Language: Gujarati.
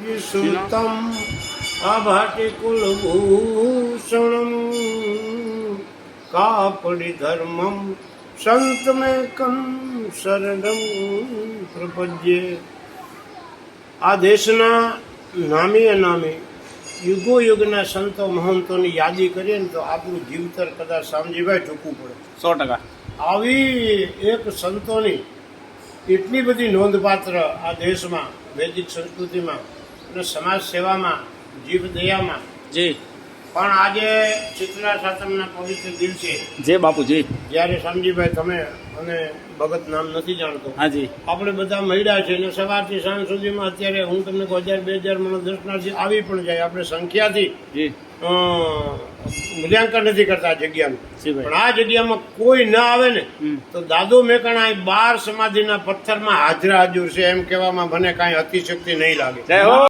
સુતમ આભાટી કુલભૂષણમ કાપડી ધર્મમ સંત મેં કમ શરણમ પ્રપદ્યે. આ દેશના નામી અનામી યુગો યુગના સંતો મહંતોની યાદી કરીએ ને તો આપણું જીવતર કદાચ શામજીભાઈ ટૂંકું પડે. 100%. આવી એક સંતોની એટલી બધી નોંધપાત્ર આ દેશમાં વૈદિક સંસ્કૃતિમાં અને સમાજ સેવામાં જીવ દયામાં જી પણ આજે ચિત્રા સાતમના પવિત્ર દિવસે જય બાપુજી. જ્યારે શામજીભાઈ તમે અને ભગત નામ નથી જાણતો, હાજી આપણે બધા મળ્યા છે અને સવારથી સાંજ સુધીમાં અત્યારે હું તમને કહું 1000-2000 મને દર્શનાર્થી આવી પણ જાય. આપણે સંખ્યાથી જી મૂલ્યાંકન નથી કરતા આ જગ્યાનું, જી ભાઈ. પણ આ જગ્યામાં કોઈ ના આવે ને તો દાદુ મેકણા 12 સમાધિના પથ્થરમાં હાજરા હાજર છે એમ કહેવામાં મને કાંઈ અતિશક્તિ નહીં લાગે. જય હો.